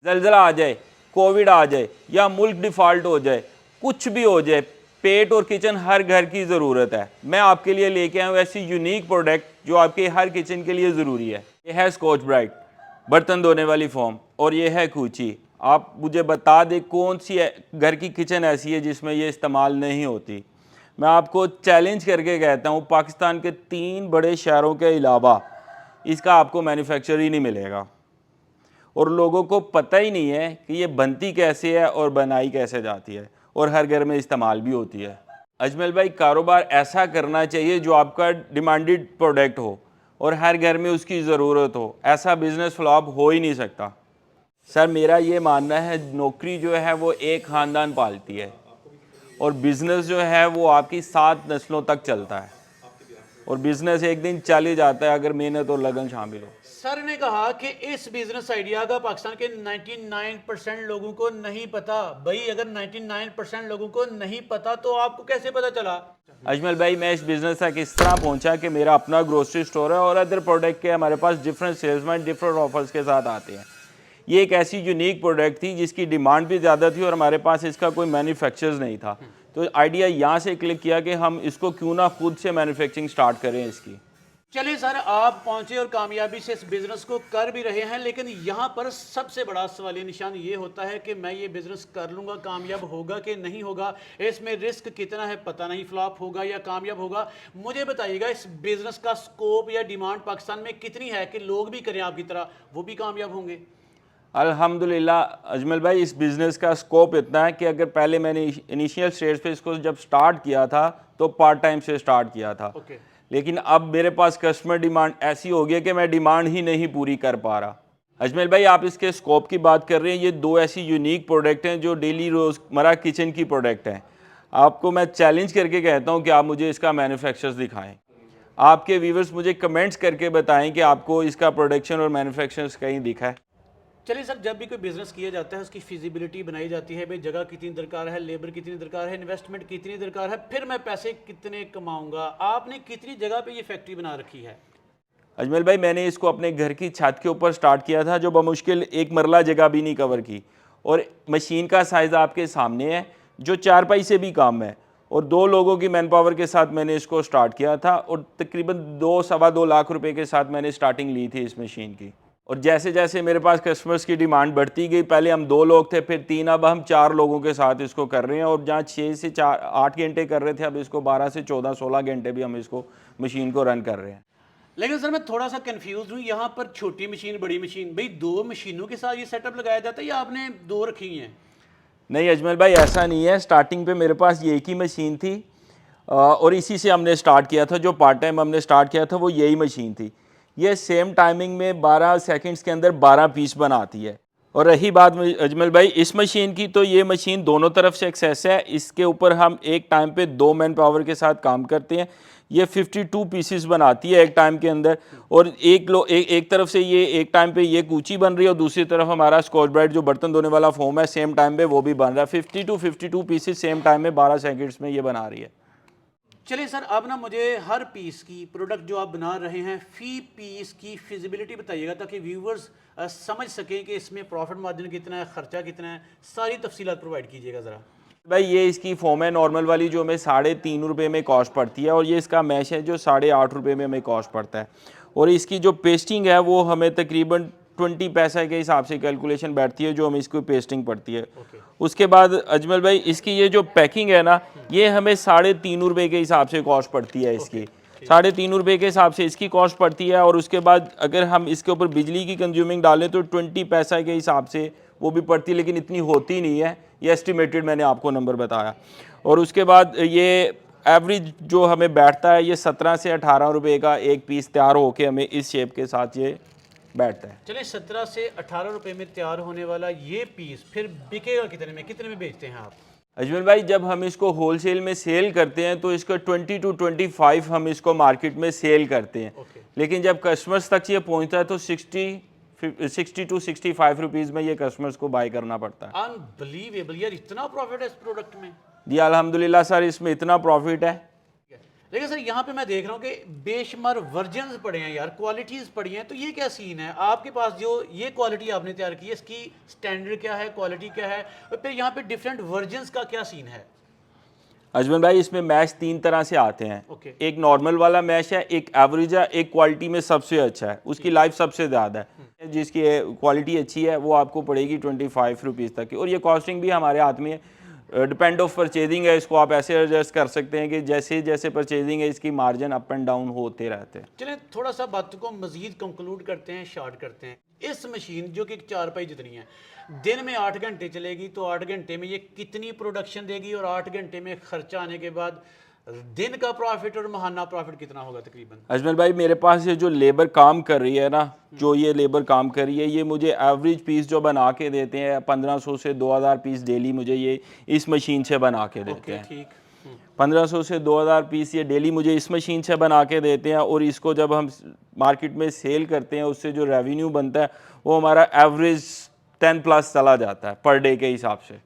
जलजला आ जाए, कोविड आ जाए या मुल्क डिफ़ॉल्ट हो जाए, कुछ भी हो जाए, पेट और किचन हर घर की ज़रूरत है। मैं आपके लिए लेके आया हूँ ऐसी यूनिक प्रोडक्ट जो आपके हर किचन के लिए ज़रूरी है। ये है स्कॉच ब्राइट बर्तन धोने वाली फोम और ये है कूची। आप मुझे बता दें कौन सी घर की किचन ऐसी है जिसमें ये इस्तेमाल नहीं होती। मैं आपको चैलेंज करके कहता हूँ पाकिस्तान के 3 बड़े शहरों के अलावा इसका आपको मैन्युफैक्चर ही नहीं मिलेगा और लोगों को पता ही नहीं है कि ये बनती कैसे है और बनाई कैसे जाती है और हर घर में इस्तेमाल भी होती है। अजमल भाई, कारोबार ऐसा करना चाहिए जो आपका डिमांडेड प्रोडक्ट हो और हर घर में उसकी ज़रूरत हो। ऐसा बिज़नेस फ्लॉप हो ही नहीं सकता। सर, मेरा ये मानना है नौकरी जो है वो एक ख़ानदान पालती है और बिज़नेस जो है वो आपकी 7 नस्लों तक चलता है और बिज़नेस एक दिन चल ही जाता है अगर मेहनत और लगन शामिल हो। सर ने कहा कि इस बिजनेस आइडिया का पाकिस्तान के 99% लोगों को नहीं पता। भाई, अगर 99% लोगों को नहीं पता तो आपको कैसे पता चला? अजमल भाई, मैं इस बिज़नेस तक इस तरह पहुंचा कि मेरा अपना ग्रोसरी स्टोर है और अदर प्रोडक्ट के हमारे पास डिफरेंट सेल्समैन डिफरेंट ऑफर्स के साथ आते हैं। ये एक ऐसी यूनिक प्रोडक्ट थी जिसकी डिमांड भी ज़्यादा थी और हमारे पास इसका कोई मैन्युफैक्चरर्स नहीं था। तो आइडिया यहाँ से क्लिक किया कि हम इसको क्यों ना खुद से मैन्युफैक्चरिंग स्टार्ट करें इसकी। चलिए सर, आप पहुंचे और कामयाबी से इस बिजनेस को कर भी रहे हैं, लेकिन यहाँ पर सबसे बड़ा सवालिया निशान ये होता है कि मैं ये बिजनेस कर लूँगा, कामयाब होगा कि नहीं होगा, इसमें रिस्क कितना है पता नहीं, फ्लॉप होगा या कामयाब होगा। मुझे बताइएगा, इस बिजनेस का स्कोप या डिमांड पाकिस्तान में कितनी है कि लोग भी करें आपकी तरह, वो भी कामयाब होंगे? अल्हम्दुलिल्लाह अजमल भाई, इस बिज़नेस का स्कोप इतना है कि अगर पहले मैंने इनिशियल स्टेज पे इसको जब स्टार्ट किया था तो पार्ट टाइम से स्टार्ट किया था। लेकिन अब मेरे पास कस्टमर डिमांड ऐसी हो गई है कि मैं डिमांड ही नहीं पूरी कर पा रहा। अजमल भाई, आप इसके स्कोप की बात कर रहे हैं, ये 2 ऐसी यूनिक प्रोडक्ट हैं जो डेली रोज़मर्रा किचन की प्रोडक्ट हैं। आपको मैं चैलेंज करके कहता हूँ कि आप मुझे इसका मैन्युफैक्चरर्स दिखाएं। आपके व्यूवर्स मुझे कमेंट्स करके बताएं कि आपको इसका प्रोडक्शन और मैन्युफैक्चरर्स कहीं दिखा है। चलिए सर, जब भी कोई बिजनेस किया जाता है उसकी फिजिबिलिटी बनाई जाती है। भाई, जगह कितनी दरकार है, लेबर कितनी दरकार है, इन्वेस्टमेंट कितनी दरकार है, फिर मैं पैसे कितने कमाऊंगा। आपने कितनी जगह पे ये फैक्ट्री बना रखी है? अजमल भाई, मैंने इसको अपने घर की छत के ऊपर स्टार्ट किया था जो बमुश्किल 1 मरला जगह भी नहीं कवर की और मशीन का साइज़ आपके सामने है जो 4 पाई से भी कम है और 2 लोगों की मैन पावर के साथ मैंने इसको स्टार्ट किया था और तकरीबन 2 सवा 2 लाख रुपए के साथ मैंने स्टार्टिंग ली थी इस मशीन की। और जैसे जैसे मेरे पास कस्टमर्स की डिमांड बढ़ती गई, पहले हम 2 लोग थे, फिर 3, अब हम 4 लोगों के साथ इसको कर रहे हैं और जहाँ 6 से 8 घंटे कर रहे थे, अब इसको 12 से 14 16 घंटे भी हम इसको मशीन को रन कर रहे हैं। लेकिन सर, मैं थोड़ा सा कंफ्यूज हूँ। यहाँ पर छोटी मशीन, बड़ी मशीन, भाई 2 मशीनों के साथ ये सेटअप लगाया जाता है या आपने 2 रखी हुई हैं? नहीं अजमल भाई, ऐसा नहीं है। स्टार्टिंग पे मेरे पास ये एक ही मशीन थी और इसी से हमने स्टार्ट किया था। जो पार्ट टाइम हमने स्टार्ट किया था वो यही मशीन थी। ये सेम टाइमिंग में 12 सेकंड्स के अंदर 12 पीस बनाती है। और रही बात अजमल भाई इस मशीन की, तो ये मशीन दोनों तरफ से एक्सेस है। इसके ऊपर हम एक टाइम पे 2 मैन पावर के साथ काम करते हैं। ये 52 पीसेस बनाती है एक टाइम के अंदर और एक तरफ से ये एक टाइम पे ये कूची बन रही है और दूसरी तरफ हमारा स्कॉच ब्राइट जो बर्तन धोने वाला फोम है सेम टाइम पे वो भी बन रहा है। 52 पीसेस सेम टाइम में 12 सेकंड्स में ये बना रही है। चलिए सर, अब ना मुझे हर पीस की प्रोडक्ट जो आप बना रहे हैं, फी पीस की फिजिबिलिटी बताइएगा ताकि व्यूवर्स समझ सकें कि इसमें प्रॉफिट मार्जिन कितना है, खर्चा कितना है, सारी तफसीलात प्रोवाइड कीजिएगा ज़रा। भाई, ये इसकी फोम है नॉर्मल वाली जो हमें 3.5 रुपये में कॉस्ट पड़ती है और ये इसका मैश है जो 8.5 रुपये में हमें कॉस्ट पड़ता है और इसकी जो पेस्टिंग है वो हमें तकरीबन 20 पैसा के हिसाब से कैलकुलेशन बैठती है जो हमें इसको पेस्टिंग पड़ती है। उसके बाद अजमल भाई, इसकी ये जो पैकिंग है ना, ये हमें 3.5 रुपये के हिसाब से कॉस्ट पड़ती है इसकी। 3.5 रुपये के हिसाब से इसकी कॉस्ट पड़ती है और उसके बाद अगर हम इसके ऊपर बिजली की कंज्यूमिंग डालें तो 20 पैसा के हिसाब से वो भी पड़ती है, लेकिन इतनी होती नहीं है। ये एस्टिमेटेड मैंने आपको नंबर बताया। और उसके बाद ये एवरेज जो हमें बैठता है ये 17 से 18 रुपये का एक पीस तैयार होके हमें इस शेप के साथ ये बैठता है। चलिए, 17 से 18 रुपए में तैयार होने वाला ये पीस फिर बिकेगा कितने में बेचते हैं आप? अजमल भाई, जब हम इसको होलसेल में सेल करते हैं तो इसका 20 to 25 हम इसको मार्केट में सेल करते हैं। लेकिन जब कस्टमर्स तक ये पहुंचता है तो 60 to 65 रुपीज़ में ये कस्टमर्स को बाय करना पड़ता है। अनबिलीवेबल यार, इतना प्रॉफिट है इस प्रोडक्ट में? जी अल्हम्दुलिल्लाह सर, इसमें इतना प्रॉफिट है। लेकिन सर यहाँ पे मैं देख रहा हूँ कि बेशुमार वर्जन्स पड़े हैं यार, क्वालिटीज़ पड़ी हैं, तो ये क्या सीन है आपके पास? जो ये क्वालिटी आपने तैयार की है, इसकी स्टैंडर्ड क्या है, क्वालिटी क्या है, और फिर यहाँ पे डिफरेंट वर्जन्स का क्या सीन है? अजमल भाई, इसमें मैश 3 तरह से आते हैं। ओके। एक नॉर्मल वाला मैश है, एक एवरेज है, एक क्वालिटी में सबसे अच्छा है, उसकी लाइफ सबसे ज़्यादा है। जिसकी क्वालिटी अच्छी है वो आपको पड़ेगी 25 रुपीज़ तक की, और ये कॉस्टिंग भी हमारे हाथ में है। डिपेंड ऑफ परचेजिंग है, इसको आप ऐसे एडजस्ट कर सकते हैं कि जैसे जैसे परचेजिंग है इसकी मार्जिन अप एंड डाउन होते रहते हैं। चलें थोड़ा सा बात को मजीद कंक्लूड करते हैं, शार्ट करते हैं। इस मशीन जो कि 4 पाई जितनी है, दिन में 8 घंटे चलेगी, तो 8 घंटे में ये कितनी प्रोडक्शन देगी, और 8 घंटे में खर्चा आने के बाद दिन का प्रॉफिट और महाना प्रॉफिट कितना होगा तकरीबन? अजमल भाई, मेरे पास ये जो लेबर काम कर रही है ना, जो ये लेबर काम कर रही है, ये मुझे एवरेज पीस जो बना के देते हैं 1500 से 2000 पीस डेली मुझे ये इस मशीन से बना के देते हैं। ठीक। 1500 से 2000 पीस ये डेली मुझे इस मशीन से बना के देते हैं, और इसको जब हम मार्केट में सेल करते हैं उससे जो रेवेन्यू बनता है वो हमारा एवरेज 10 प्लस चला जाता है पर डे के हिसाब से।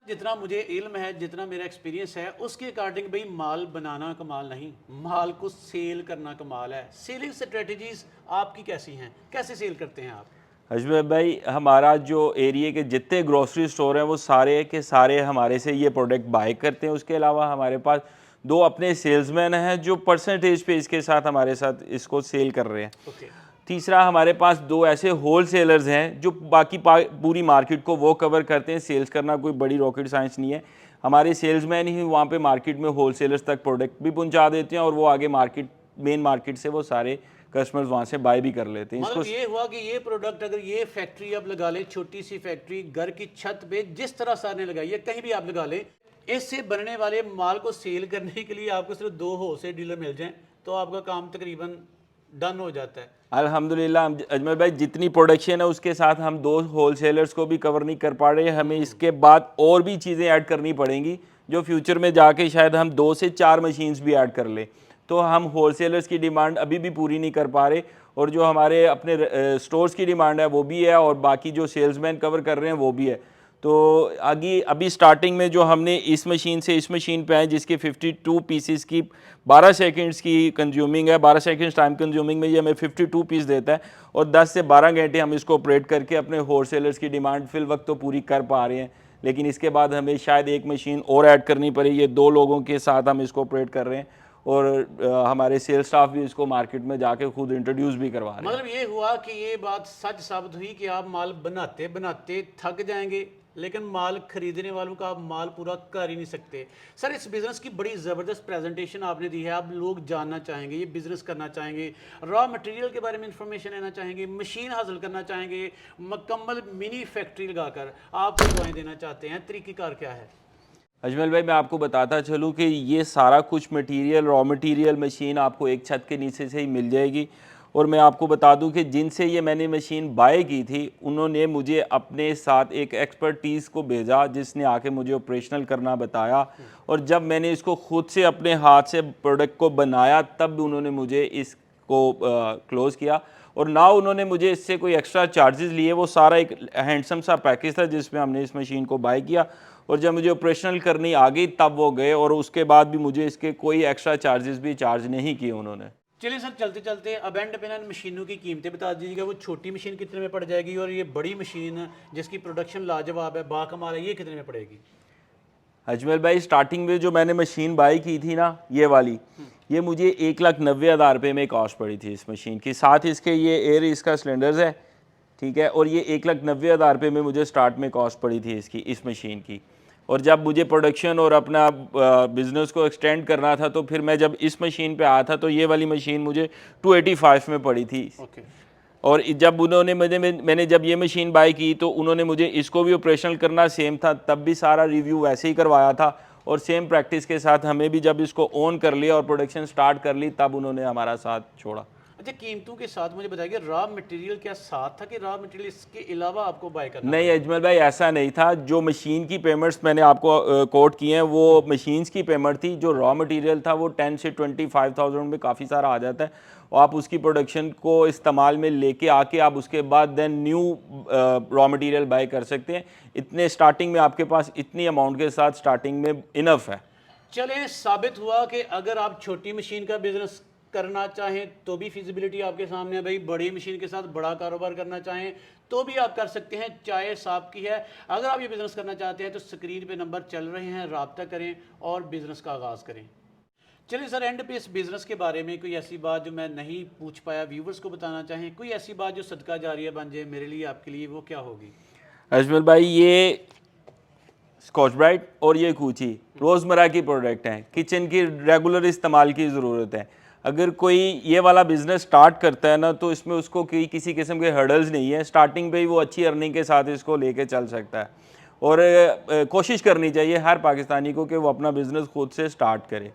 जितना मुझे इल्म है, जितना मेरा एक्सपीरियंस है, उसके अकॉर्डिंग भाई माल बनाना कमाल नहीं, माल को सेल करना कमाल है। सेलिंग स्ट्रेटजीज आपकी कैसी हैं, कैसे सेल करते हैं आप? अजमेर भाई, हमारा जो एरिया के जितने ग्रोसरी स्टोर हैं वो सारे के सारे हमारे से ये प्रोडक्ट बाय करते हैं। उसके अलावा हमारे पास 2 अपने सेल्समैन हैं जो परसेंटेज पे इसके साथ हमारे साथ इसको सेल कर रहे हैं। ओके। तीसरा, हमारे पास 2 ऐसे होल सेलर्स हैं जो बाकी पूरी मार्केट को वो कवर करते हैं। सेल्स करना कोई बड़ी रॉकेट साइंस नहीं है, हमारे सेल्समैन ही वहाँ पे मार्केट में होल सेलर्स तक प्रोडक्ट भी पहुँचा देते हैं, और वो आगे मार्केट मेन मार्केट से वो सारे कस्टमर्स वहाँ से बाय भी कर लेते हैं। मतलब ये हुआ कि ये प्रोडक्ट अगर ये फैक्ट्री आप लगा लें, छोटी सी फैक्ट्री घर की छत पे, जिस तरह सर ने लगाई है, कहीं भी आप लगा लें, इससे बनने वाले माल को सेल करने के लिए आपको सिर्फ 2 होलसेल डीलर मिल जाएं तो आपका काम तकरीबन डन हो जाता है। अल्हम्दुलिल्लाह अजमल भाई, जितनी प्रोडक्शन है उसके साथ हम 2 होलसेलर्स को भी कवर नहीं कर पा रहे। हमें इसके बाद और भी चीज़ें ऐड करनी पड़ेंगी जो फ्यूचर में जाके शायद हम 2 से 4 मशीन्स भी ऐड कर लें। तो हम होलसेलर्स की डिमांड अभी भी पूरी नहीं कर पा रहे, और जो हमारे अपने स्टोर्स की डिमांड है वो भी है, और बाकी जो सेल्समैन कवर कर रहे हैं वो भी है। तो आगे अभी स्टार्टिंग में जो हमने इस मशीन से इस मशीन पे आए जिसके 52 पीसेस की 12 सेकंड्स की कंज्यूमिंग है, 12 सेकंड्स टाइम कंज्यूमिंग में ये हमें 52 पीस देता है, और 10 से 12 घंटे हम इसको ऑपरेट करके अपने होलसेलर्स की डिमांड फिल वक्त तो पूरी कर पा रहे हैं। लेकिन इसके बाद हमें शायद 1 मशीन और ऐड करनी पड़े। ये 2 लोगों के साथ हम इसको ऑपरेट कर रहे हैं, और हमारे सेल्स स्टाफ भी इसको मार्केट में जाके खुद इंट्रोड्यूस भी करवा रहे हैं। मतलब ये हुआ कि ये बात सच साबित हुई कि आप माल बनाते बनाते थक जाएंगे, लेकिन माल खरीदने वालों का आप माल पूरा कर ही नहीं सकते। सर, इस बिज़नेस की बड़ी ज़बरदस्त प्रेजेंटेशन आपने दी है। आप लोग जानना चाहेंगे, ये बिज़नेस करना चाहेंगे, रॉ मटेरियल के बारे में इंफॉर्मेशन लेना चाहेंगे, मशीन हासिल करना चाहेंगे, मुकम्मल मिनी फैक्ट्री लगाकर आप दुआएं देना चाहते हैं, तरीक़ेकार क्या है? अजमल भाई, मैं आपको बताता चलूँ कि ये सारा कुछ मटेरियल, रॉ मटेरियल, मशीन आपको एक छत के नीचे से ही मिल जाएगी। और मैं आपको बता दूं कि जिनसे ये मैंने मशीन बाय की थी उन्होंने मुझे अपने साथ एक एक्सपर्टीज़ को भेजा जिसने आके मुझे ऑपरेशनल करना बताया, और जब मैंने इसको खुद से अपने हाथ से प्रोडक्ट को बनाया तब उन्होंने मुझे इसको क्लोज़ किया, और ना उन्होंने मुझे इससे कोई एक्स्ट्रा चार्जेस लिए। वो सारा एक हैंडसम सा पैकेज था जिसमें हमने इस मशीन को बाय किया, और जब मुझे ऑपरेशनल करनी आ गई तब वो गए, और उसके बाद भी मुझे इसके कोई एक्स्ट्रा चार्जेस भी चार्ज नहीं किए उन्होंने। चलिए सर, चलते चलते अब एंड पे ना मशीनों की कीमतें बता दीजिएगा। वो छोटी मशीन कितने में पड़ जाएगी, और ये बड़ी मशीन जिसकी प्रोडक्शन लाजवाब है, बाकमाल है, ये कितने में पड़ेगी? अजमल भाई, स्टार्टिंग में जो मैंने मशीन बाई की थी ना, ये वाली, ये मुझे 1,90,000 रुपये में कॉस्ट पड़ी थी इस मशीन की। साथ इसके ये एयर इसका सिलेंडर्स है, ठीक है, और ये 1,90,000 रुपये में मुझे स्टार्ट में कॉस्ट पड़ी थी इसकी, इस मशीन की। और जब मुझे प्रोडक्शन और अपना बिज़नेस को एक्सटेंड करना था तो फिर मैं जब इस मशीन पे आया था तो ये वाली मशीन मुझे 285 में पड़ी थी। ओके। और जब उन्होंने मैंने जब ये मशीन बाय की तो उन्होंने मुझे इसको भी ऑपरेशनल करना सेम था, तब भी सारा रिव्यू वैसे ही करवाया था, और सेम प्रैक्टिस के साथ हमें भी जब इसको ऑन कर लिया और प्रोडक्शन स्टार्ट कर ली तब उन्होंने हमारा साथ छोड़ा। अच्छा, कीमतों के साथ मुझे बताइए, रॉ मटेरियल क्या साथ था कि रॉ मटेरियल इसके अलावा आपको बाय करना? नहीं अजमल भाई, ऐसा नहीं था। जो मशीन की पेमेंट्स मैंने आपको कोट की हैं वो मशीन्स की पेमेंट थी। जो रॉ मटेरियल था वो 10 से 25,000 में काफ़ी सारा आ जाता है, और आप उसकी प्रोडक्शन को इस्तेमाल में लेके आके आप उसके बाद then new raw material buy कर सकते हैं। इतने स्टार्टिंग में आपके पास इतनी अमाउंट के साथ स्टार्टिंग में इनफ है। चलें, साबित हुआ कि अगर आप छोटी मशीन का बिजनेस करना चाहें तो भी फिजिबिलिटी आपके सामने है भाई। बड़ी मशीन के साथ बड़ा कारोबार करना चाहें तो भी आप कर सकते हैं, चॉइस आपकी है। अगर आप ये बिज़नेस करना चाहते हैं तो स्क्रीन पे नंबर चल रहे हैं, रब्ता करें और बिज़नेस का आगाज़ करें। चलिए सर, एंड पे इस बिज़नेस के बारे में कोई ऐसी बात जो मैं नहीं पूछ पाया व्यूवर्स को बताना चाहें, कोई ऐसी बात जो सदका जारिया बन जाए मेरे लिए आपके लिए, वो क्या होगी? अजमल भाई, ये स्कॉच ब्राइट और ये कूची रोज़मर्रा की प्रोडक्ट हैं, किचन की रेगुलर इस्तेमाल की ज़रूरत है। अगर कोई ये वाला बिज़नेस स्टार्ट करता है ना, तो इसमें उसको किसी किस्म के हर्डल्स नहीं है, स्टार्टिंग पे ही वो अच्छी अर्निंग के साथ इसको लेके चल सकता है। और कोशिश करनी चाहिए हर पाकिस्तानी को कि वो अपना बिज़नेस खुद से स्टार्ट करे।